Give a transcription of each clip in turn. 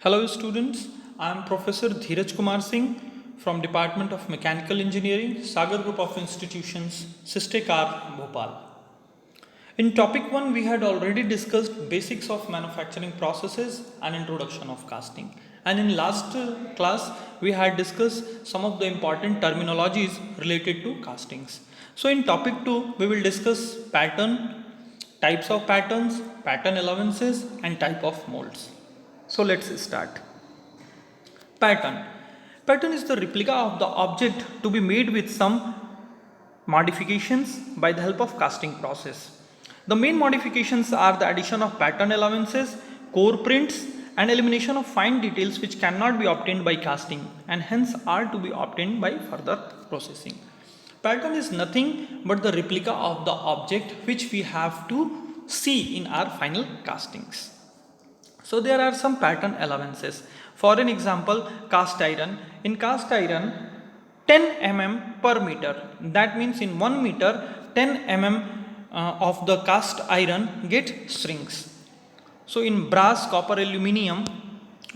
Hello students, I am Professor Dheeraj Kumar Singh from Department of Mechanical Engineering, Sagar Group of Institutions, Sistekar, Bhopal. In topic 1 we had already discussed basics of manufacturing processes and introduction of casting. And in last class we had discussed some of the important terminologies related to castings. So in topic 2 we will discuss pattern, types of patterns, pattern allowances and type of molds. So let's start. Pattern. Pattern is the replica of the object to be made with some modifications by the help of casting process. The main modifications are the addition of pattern allowances, core prints and elimination of fine details which cannot be obtained by casting and hence are to be obtained by further processing. Pattern is nothing but the replica of the object which we have to see in our final castings. So there are some pattern allowances. For an example, cast iron. In cast iron, 10 mm per meter. That means in 1 meter, 10 mm of the cast iron get shrinks. So in brass, copper, aluminium,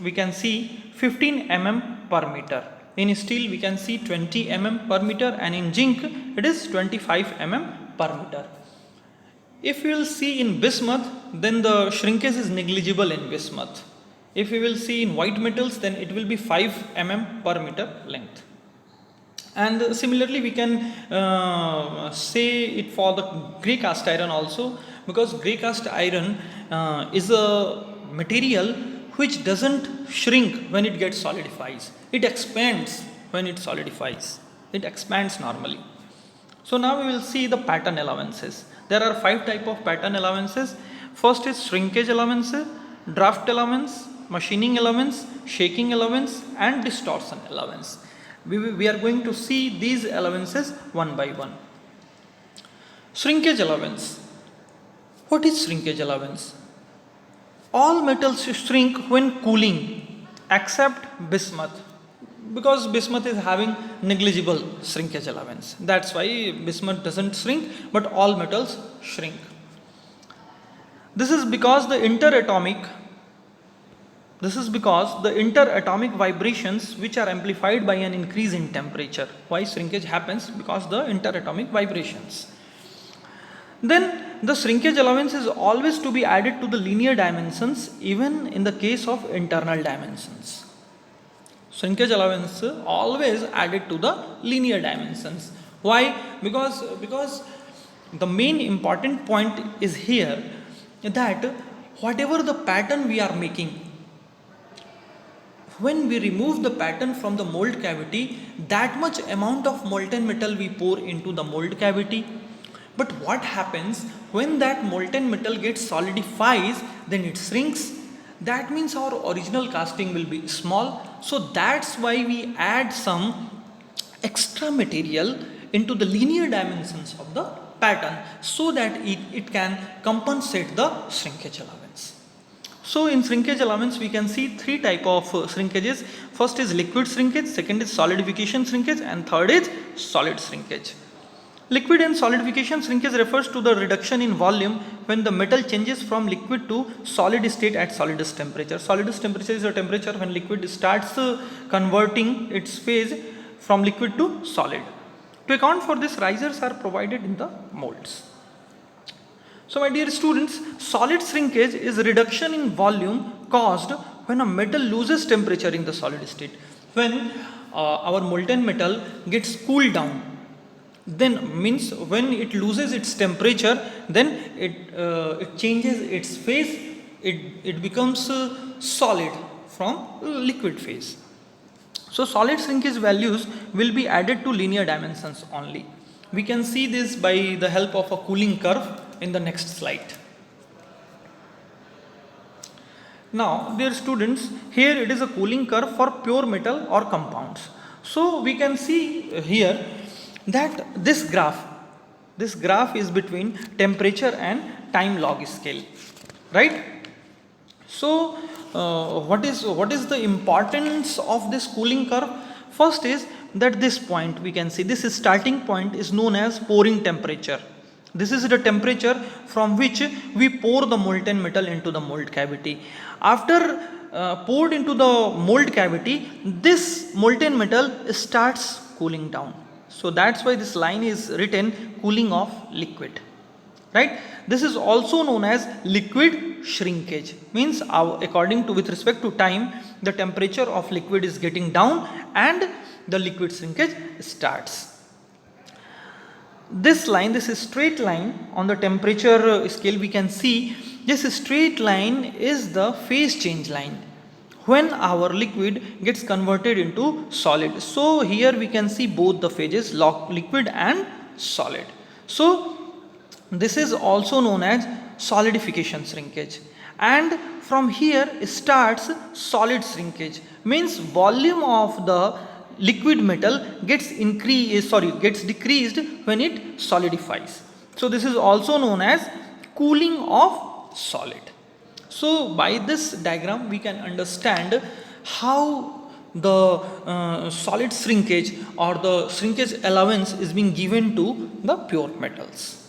we can see 15 mm per meter. In steel, we can see 20 mm per meter, and in zinc, it is 25 mm per meter. If we will see in bismuth, then the shrinkage is negligible in bismuth. If we will see in white metals, then it will be 5 mm per meter length. And similarly, we can say it for the grey cast iron also, because grey cast iron is a material which doesn't shrink when it gets solidifies. It expands when it solidifies. It expands normally. So now we will see the pattern allowances. There are 5 types of pattern allowances. First is shrinkage allowance, draft allowance, machining allowance, shaking allowance and distortion allowance. We are going to see these allowances one by one. Shrinkage allowance. What is shrinkage allowance? All metals shrink when cooling except bismuth, because bismuth is having negligible shrinkage allowance. That's why bismuth doesn't shrink, but all metals shrink. This is because the interatomic vibrations which are amplified by an increase in temperature. Why shrinkage happens? Because the interatomic vibrations. Then the shrinkage allowance is always to be added to the linear dimensions even in the case of internal dimensions. Shrinkage allowance always added to the linear dimensions. Why? Because the main important point is here that whatever the pattern we are making, when we remove the pattern from the mold cavity, that much amount of molten metal we pour into the mold cavity. But what happens when that molten metal gets solidifies, then it shrinks. That means our original casting will be small. So that's why we add some extra material into the linear dimensions of the pattern so that it can compensate the shrinkage allowance. So in shrinkage allowance we can see 3 types of shrinkages. First is liquid shrinkage, second is solidification shrinkage and third is solid shrinkage. Liquid and solidification shrinkage refers to the reduction in volume when the metal changes from liquid to solid state at solidus temperature. Solidus temperature is a temperature when liquid starts converting its phase from liquid to solid. To account for this, risers are provided in the molds. So my dear students, solid shrinkage is reduction in volume caused when a metal loses temperature in the solid state. When our molten metal gets cooled down, then means when it loses its temperature, then it changes its phase, it becomes solid from liquid phase. So solid shrinkage values will be added to linear dimensions only. We can see this by the help of a cooling curve in the next slide. Now dear students, here it is a cooling curve for pure metal or compounds. So we can see here that this graph is between temperature and time log scale, right? So what is the importance of this cooling curve? First is that this point we can see, this starting point is known as pouring temperature. This is the temperature from which we pour the molten metal into the mold cavity. After poured into the mold cavity, this molten metal starts cooling down. So that's why this line is written cooling of liquid. Right? This is also known as liquid shrinkage. Means according to, with respect to time, the temperature of liquid is getting down and the liquid shrinkage starts. This line, this is straight line on the temperature scale, we can see this straight line is the phase change line when our liquid gets converted into solid. So here we can see both the phases, liquid and solid. So this is also known as solidification shrinkage, and from here starts solid shrinkage. Means volume of the liquid metal gets decreased when it solidifies. So this is also known as cooling of solid. So by this diagram we can understand how the solid shrinkage or the shrinkage allowance is being given to the pure metals.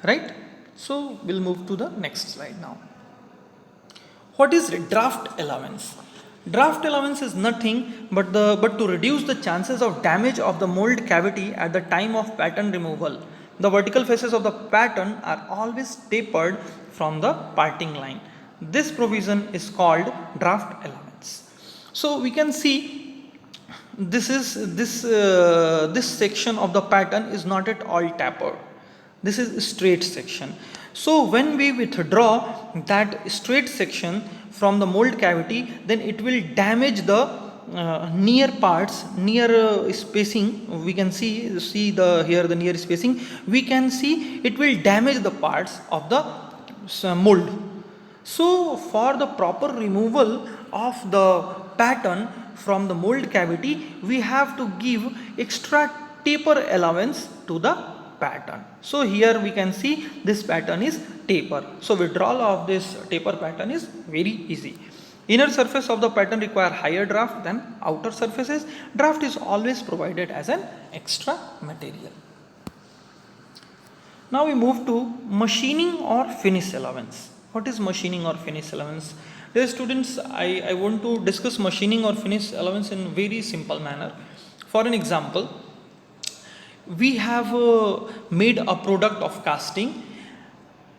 Right? So we'll move to the next slide now. What is draft allowance? Draft allowance is nothing but to reduce the chances of damage of the mold cavity at the time of pattern removal. The vertical faces of the pattern are always tapered from the parting line. This provision is called draft allowance. So we can see this section of the pattern is not at all tapered. This is a straight section. So when we withdraw that straight section from the mold cavity, then it will damage the near parts, near spacing. We can see here the near spacing. We can see it will damage the parts of the mold. So for the proper removal of the pattern from the mold cavity, we have to give extra taper allowance to the pattern. So here we can see this pattern is taper. So withdrawal of this taper pattern is very easy. Inner surface of the pattern require higher draft than outer surfaces. Draft is always provided as an extra material. Now we move to machining or finish allowance. What is machining or finish allowance? Dear students, I want to discuss machining or finish allowance in very simple manner. For an example, we have made a product of casting,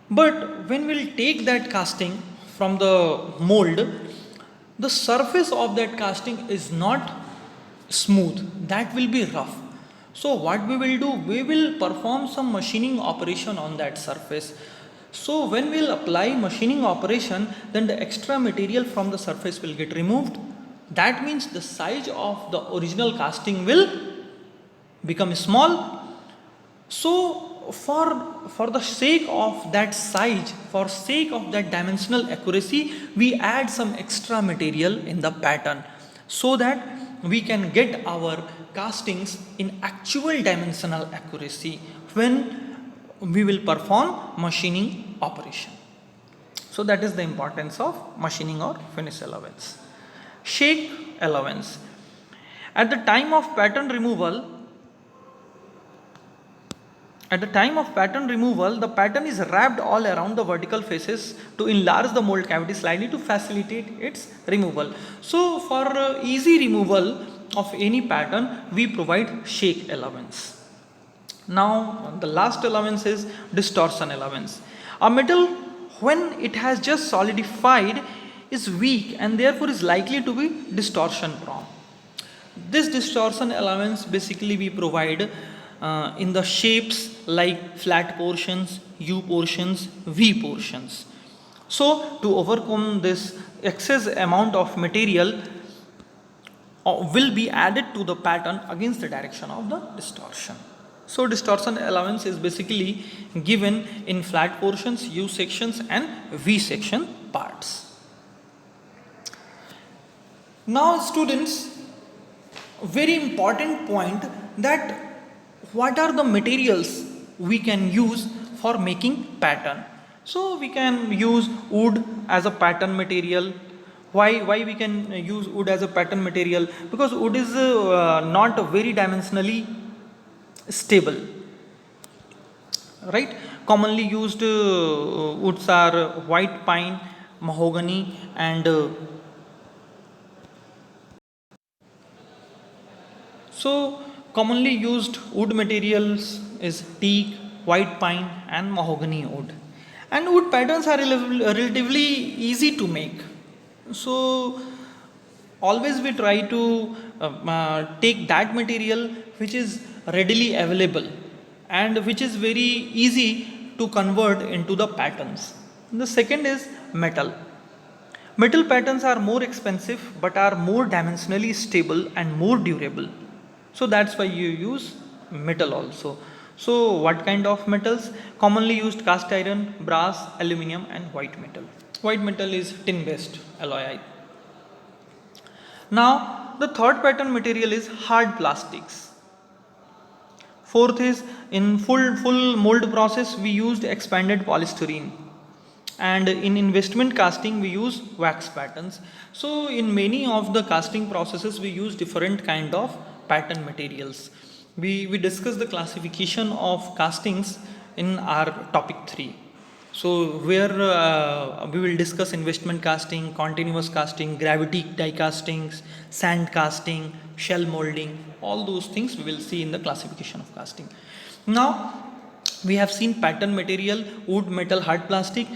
but when we'll take that casting from the mold, the surface of that casting is not smooth, that will be rough. So what we will do, we will perform some machining operation on that surface. So when we'll apply machining operation, then the extra material from the surface will get removed. That means the size of the original casting will become small. So for the sake of that size, for sake of that dimensional accuracy, we add some extra material in the pattern so that we can get our castings in actual dimensional accuracy when we will perform machining operation. So that is the importance of machining or finish allowance. Shake allowance. At the time of pattern removal, the pattern is wrapped all around the vertical faces to enlarge the mold cavity slightly to facilitate its removal. So for easy removal of any pattern, we provide shake allowance. Now the last allowance is distortion allowance. A metal, when it has just solidified, is weak and therefore is likely to be distortion prone. This distortion allowance basically we provide in the shapes like flat portions, U portions, V portions. So to overcome this, excess amount of material will be added to the pattern against the direction of the distortion. So distortion allowance is basically given in flat portions, U sections and V section parts. Now students, very important point, that what are the materials we can use for making pattern. So we can use wood as a pattern material. Why we can use wood as a pattern material? Because wood is not very dimensionally stable. right? Commonly used woods are white pine, mahogany, and so commonly used wood materials is teak, white pine, and mahogany wood. And wood patterns are relatively easy to make. So always we try to take that material which is readily available and which is very easy to convert into the patterns. The second is metal. Metal patterns are more expensive but are more dimensionally stable and more durable. So that's why you use metal also. So what kind of metals? Commonly used cast iron, brass, aluminum and white metal. White metal is tin based alloy. Now the third pattern material is hard plastics. Fourth is in full mold process we used expanded polystyrene, and in investment casting we use wax patterns. So in many of the casting processes we use different kind of pattern materials. We discuss the classification of castings in our topic 3. So where we will discuss investment casting, continuous casting, gravity die castings, sand casting, shell molding, all those things we will see in the classification of casting. Now we have seen pattern material, wood, metal, hard plastic.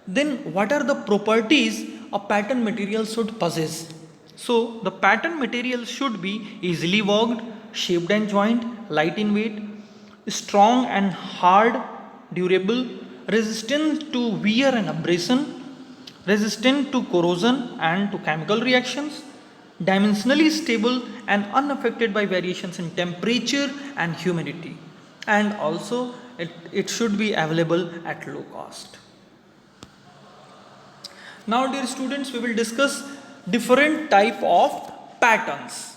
Then what are the properties a pattern material should possess? So the pattern material should be easily worked, shaped and joined, light in weight, strong and hard, durable, resistant to wear and abrasion, resistant to corrosion and to chemical reactions, dimensionally stable and unaffected by variations in temperature and humidity, and also it should be available at low cost. Now dear students, we will discuss different type of patterns.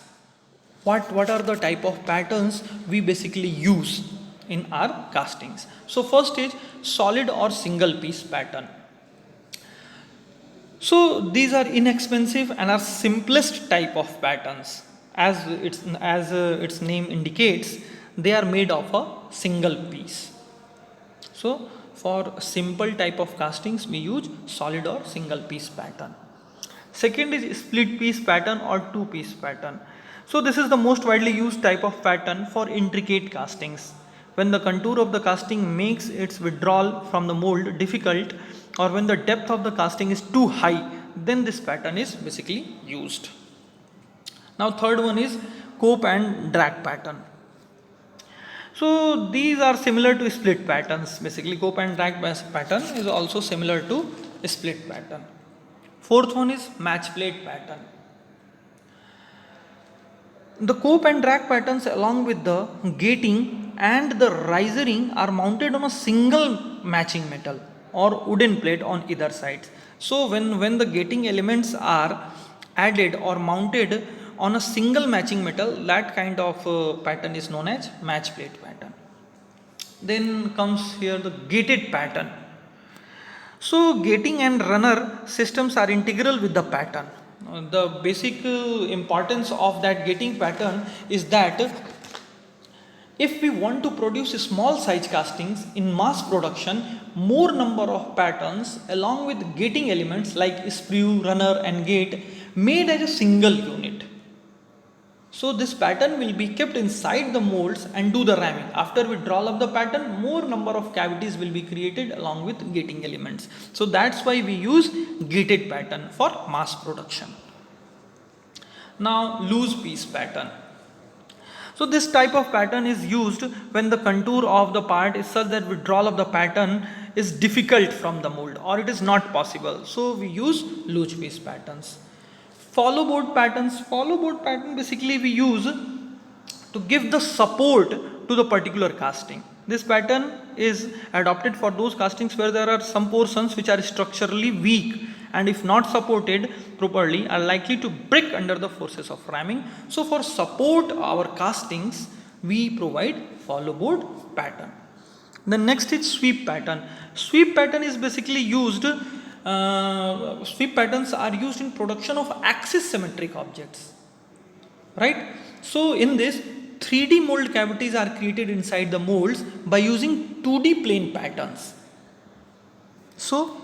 What are the type of patterns we basically use in our castings? So first is solid or single piece pattern. So these are inexpensive and are simplest type of patterns. As its name indicates, they are made of a single piece. So for simple type of castings we use solid or single piece pattern. Second is split piece pattern or two piece pattern. So this is the most widely used type of pattern for intricate castings. When the contour of the casting makes its withdrawal from the mold difficult, or when the depth of the casting is too high, then this pattern is basically used. Now third one is cope and drag pattern. So these are similar to split patterns. Basically cope and drag pattern is also similar to split pattern. Fourth one is match plate pattern. The cope and drag patterns along with the gating and the risering are mounted on a single matching metal or wooden plate on either sides. So when the gating elements are added or mounted on a single matching metal, that kind of pattern is known as match plate pattern. Then comes here the gated pattern. So gating and runner systems are integral with the pattern. The basic importance of that gating pattern is that if we want to produce small size castings in mass production, more number of patterns along with gating elements like sprue, runner and gate made as a single unit. So this pattern will be kept inside the molds and do the ramming. After withdrawal of the pattern, more number of cavities will be created along with gating elements. So that's why we use gated pattern for mass production. Now loose piece pattern. So this type of pattern is used when the contour of the part is such that withdrawal of the pattern is difficult from the mold or it is not possible. So we use loose piece patterns. Follow board patterns. Follow board pattern basically we use to give the support to the particular casting. This pattern is adopted for those castings where there are some portions which are structurally weak and if not supported properly are likely to break under the forces of ramming. So for support our castings we provide follow board pattern. The next is sweep pattern. Sweep pattern is basically used sweep patterns are used in production of axis symmetric objects, right? So in this 3D mold cavities are created inside the molds by using 2D plane patterns. So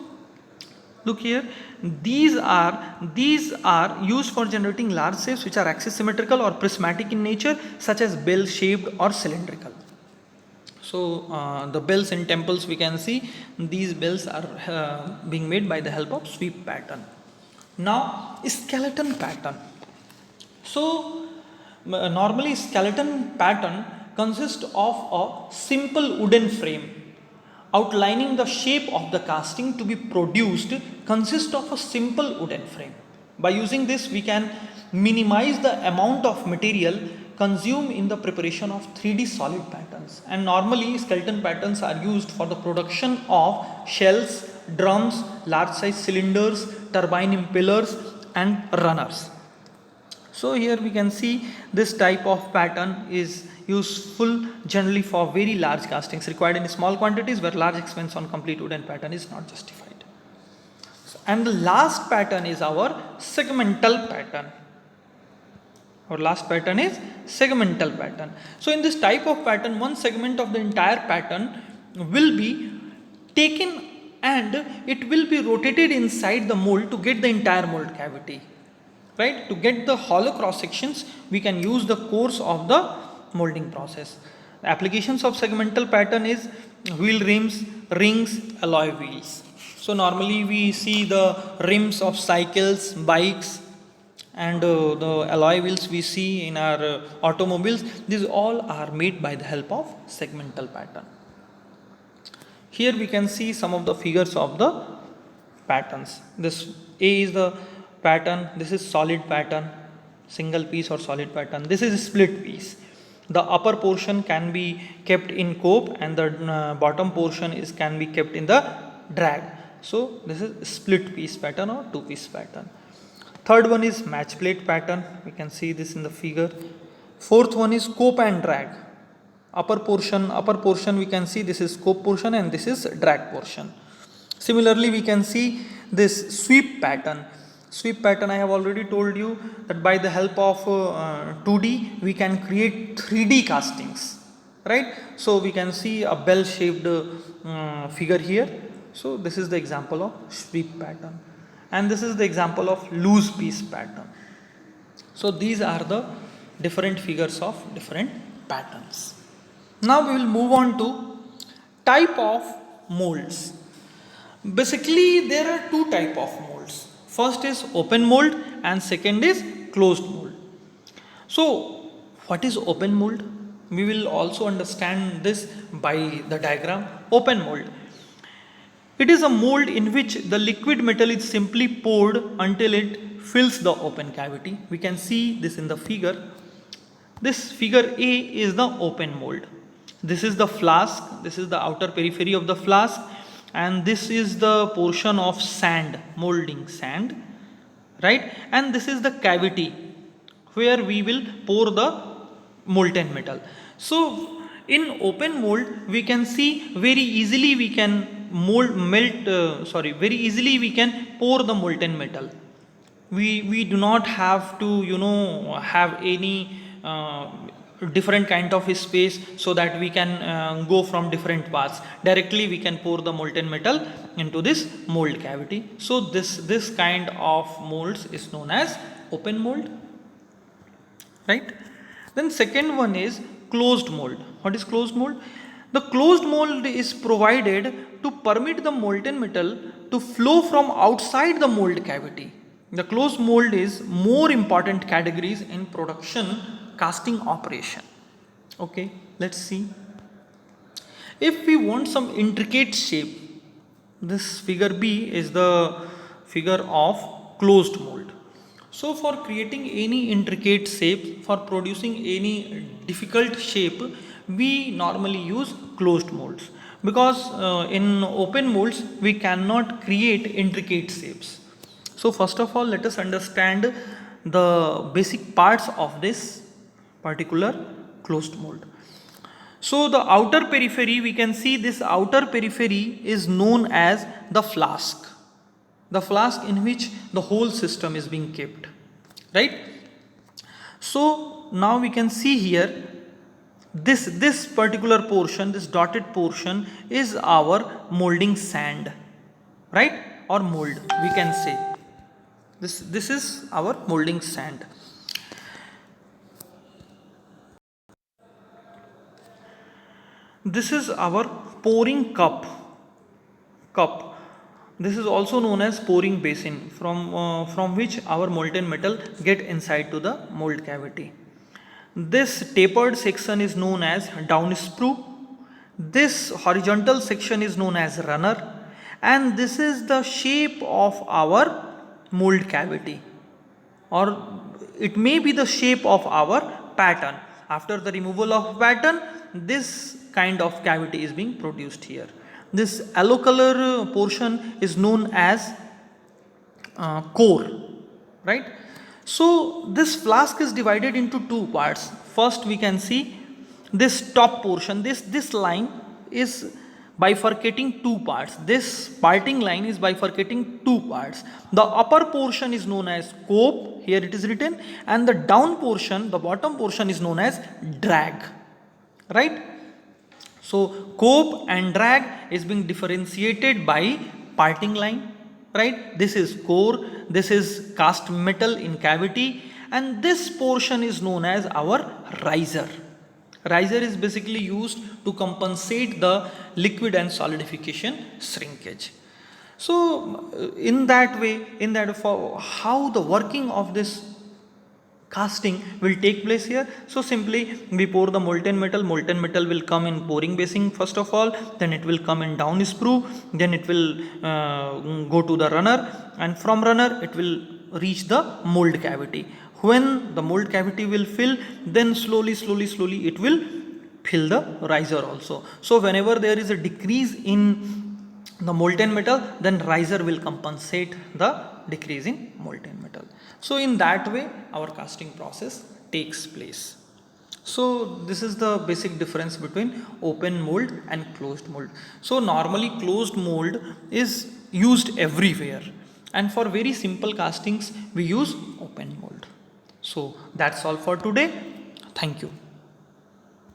look here, these are used for generating large shapes which are axis symmetrical or prismatic in nature, such as bell shaped or cylindrical. So the bells in temples, we can see these bells are being made by the help of sweep pattern. Now skeleton pattern. So normally skeleton pattern consists of a simple wooden frame outlining the shape of the casting to be produced consists of a simple wooden frame. By using this, we can minimize the amount of material consumed in the preparation of 3D solid patterns. And normally skeleton patterns are used for the production of shells, drums, large size cylinders, turbine impellers and runners. So here we can see this type of pattern is useful generally for very large castings required in small quantities where large expense on complete wooden pattern is not justified. And the last pattern is our segmental pattern. Our last pattern is segmental pattern. So in this type of pattern, one segment of the entire pattern will be taken and it will be rotated inside the mold to get the entire mold cavity. Right? To get the hollow cross sections, we can use the course of the molding process. The applications of segmental pattern is wheel rims, rings, alloy wheels. So normally we see the rims of cycles, bikes and the alloy wheels we see in our automobiles. These all are made by the help of segmental pattern. Here we can see some of the figures of the patterns. This A is the pattern, this is solid pattern, single piece or solid pattern, this is split piece. The upper portion can be kept in cope and the bottom portion can be kept in the drag. So this is split piece pattern or two piece pattern. Third one is match plate pattern, we can see this in the figure. Fourth one is cope and drag. Upper portion we can see this is cope portion and this is drag portion. Similarly we can see this sweep pattern. Sweep pattern, I have already told you that by the help of 2D we can create 3D castings, right? So we can see a bell shaped figure here. So this is the example of sweep pattern and this is the example of loose piece pattern. So these are the different figures of different patterns. Now we will move on to type of molds. Basically there are two type of molds. First is open mold and second is closed mold. So what is open mold? We will also understand this by the diagram. Open mold. It is a mold in which the liquid metal is simply poured until it fills the open cavity. We can see this in the figure. This figure A is the open mold. This is the flask. This is the outer periphery of the flask. And this is the portion of sand, molding sand, right? And this is the cavity where we will pour the molten metal. So in open mold we can see very easily we can very easily we can pour the molten metal. We do not have to have any different kind of space so that we can go from different paths. Directly we can pour the molten metal into this mold cavity. So this kind of molds is known as open mold, right? Then second one is closed mold. What is closed mold? The closed mold is provided to permit the molten metal to flow from outside the mold cavity. The closed mold is more important categories in production casting operation. Okay, let's see. If we want some intricate shape, this figure B is the figure of closed mold. So for creating any intricate shape, for producing any difficult shape, we normally use closed molds, because in open molds we cannot create intricate shapes. So first of all, let us understand the basic parts of this particular closed mold. So the outer periphery, we can see this outer periphery is known as the flask. The flask in which the whole system is being kept, right? So now we can see here this particular portion, this dotted portion is our molding sand, right, or mold we can say. This is our molding sand. This is our pouring cup. This is also known as pouring basin, from which our molten metal get inside to the mold cavity. This tapered section is known as downsprue. This horizontal section is known as runner, and this is the shape of our mold cavity, or it may be the shape of our pattern. After the removal of pattern, this kind of cavity is being produced here. This yellow color portion is known as core, right? So this flask is divided into two parts. First we can see this top portion, this line is bifurcating two parts. This parting line is bifurcating two parts. The upper portion is known as cope, here it is written, and the down portion, the bottom portion, is known as drag, right? So cope and drag is being differentiated by parting line, right? This is core, this is cast metal in cavity, and this portion is known as our riser. Riser is basically used to compensate the liquid and solidification shrinkage. So in that way, for how the working of this casting will take place here. So simply we pour the molten metal will come in pouring basin first of all, then it will come in down sprue, then it will go to the runner, and from runner it will reach the mold cavity. When the mold cavity will fill, then slowly it will fill the riser also. So whenever there is a decrease in the molten metal, then riser will compensate the decrease in molten metal. So in that way our casting process takes place. So this is the basic difference between open mold and closed mold. So normally closed mold is used everywhere, and for very simple castings we use open mold. So that's all for today. Thank you.